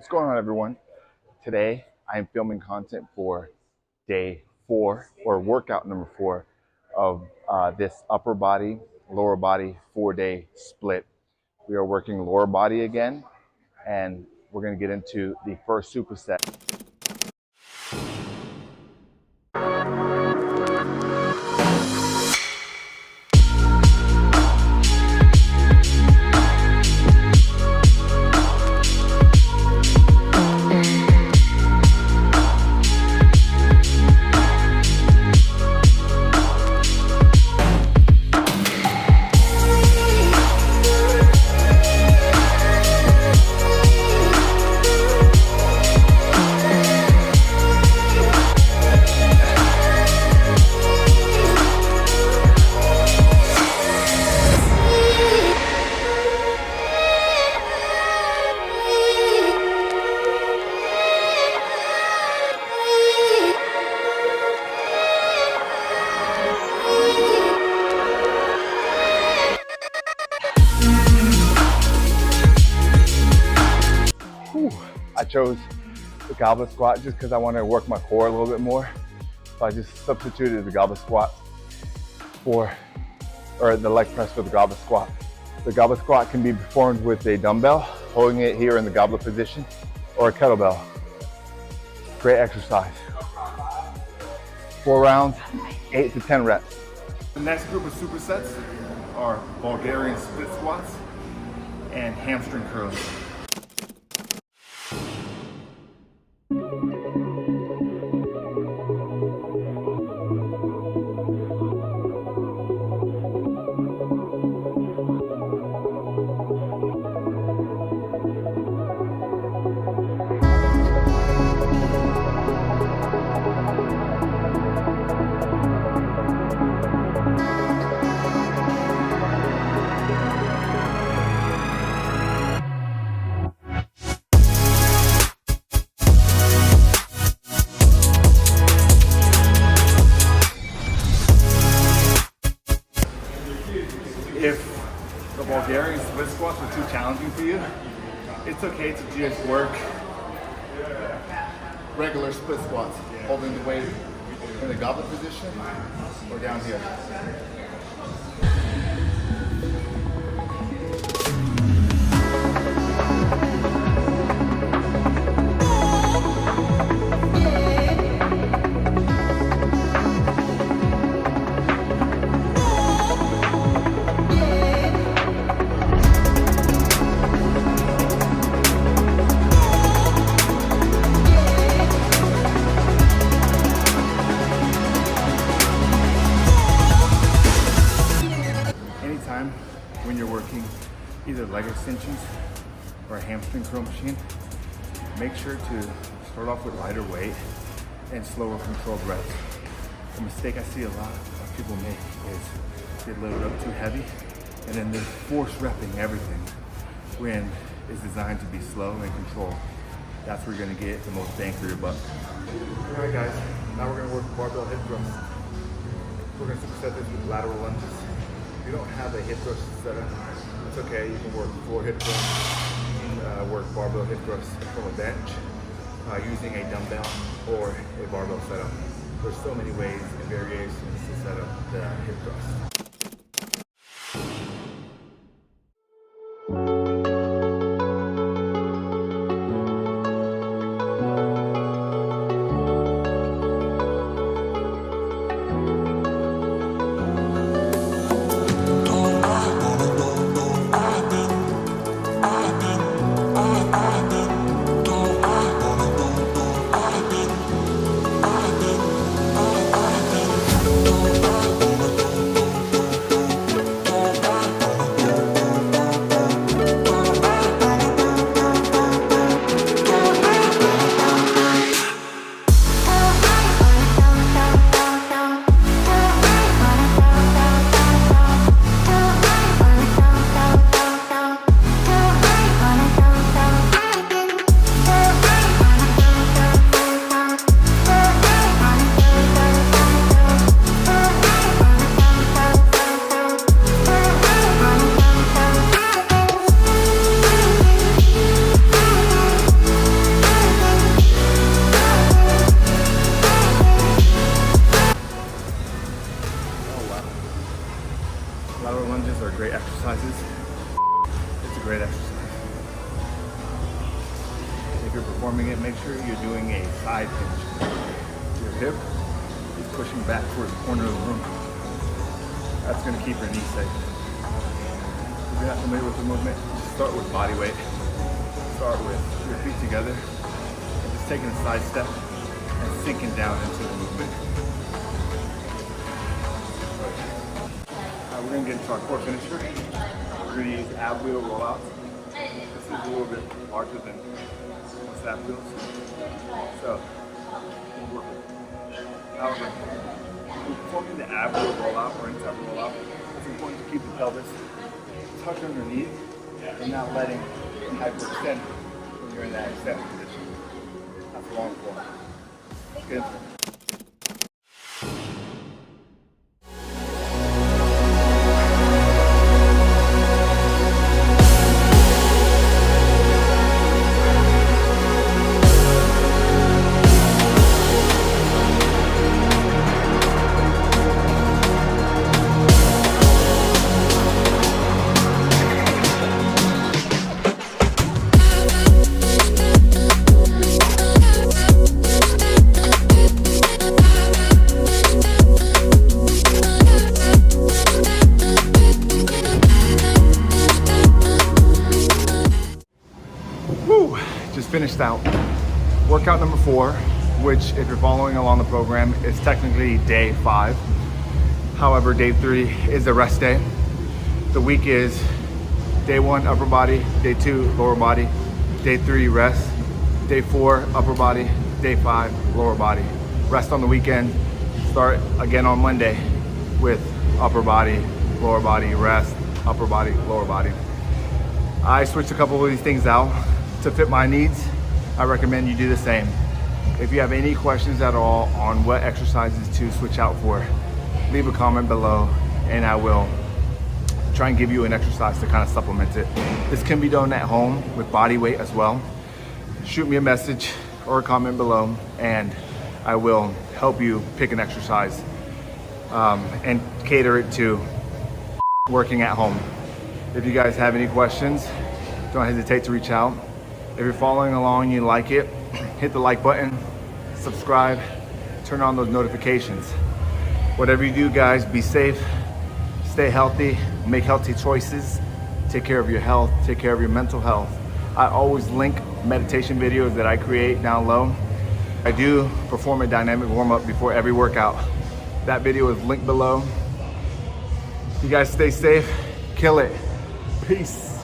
What's going on, everyone? Today I am filming content for day 4 or workout number 4 of this upper body, lower body 4-day split. We are working lower body again, and we're going to get into the first superset. I chose the Goblet Squat just because I want to work my core a little bit more. So I just substituted the Goblet Squat or the leg press for the Goblet Squat. The Goblet Squat can be performed with a dumbbell, holding it here in the goblet position, or a kettlebell. Great exercise. 4 rounds, 8 to 10 reps. The next group of supersets are Bulgarian split squats and hamstring curls. If the Bulgarian split squats are too challenging for you, it's okay to just work regular split squats, holding the weight in the goblet position or down here. When you're working either leg extensions or a hamstring curl machine, make sure to start off with lighter weight and slower controlled reps. The mistake I see a lot of people make is they load it up too heavy and then they're force repping everything when it's designed to be slow and controlled. That's where you're going to get the most bang for your buck. Alright guys, now we're going to work barbell hip thrusts. We're going to superset this with lateral lunges. If you don't have a hip thrust setup, it's okay. You can work floor hip thrust, work barbell hip thrust from a bench using a dumbbell or a barbell setup. There's so many ways and variations to set up the hip thrust. if you're performing it, make sure you're doing a side hinge. Your hip is pushing back towards the corner of the room. That's going to keep your knee safe. If you're not familiar with the movement, just start with body weight. Start with your feet together and just taking a side step and sinking down into the movement. We're going to get into our core finisher. We're going to use ab wheel rollouts. This is a little bit larger than most ab wheels. So, we'll work with it. However, when performing the ab wheel rollout or any type of rollout, it's important to keep the pelvis tucked underneath and not letting it hyperextend when you're in that extended position. That's the long form. Let's get into it. Just finished out workout number 4, which if you're following along the program is technically day 5. However, day 3 is a rest day. The week is day 1 upper body, day 2 lower body, day 3 rest, day 4 upper body, day 5 lower body. Rest on the weekend, start again on Monday with upper body, rest, upper body, lower body. I switched a couple of these things out to fit my needs. I recommend you do the same. If you have any questions at all on what exercises to switch out for, leave a comment below and I will try and give you an exercise to kind of supplement it. This can be done at home with body weight as well. Shoot me a message or a comment below and I will help you pick an exercise and cater it to working at home. If you guys have any questions, don't hesitate to reach out. If you're following along and you like it, hit the like button, subscribe, turn on those notifications. Whatever you do, guys, be safe, stay healthy, make healthy choices, take care of your health, take care of your mental health. I always link meditation videos that I create down low. I do perform a dynamic warm-up before every workout. That video is linked below. You guys stay safe, kill it. Peace.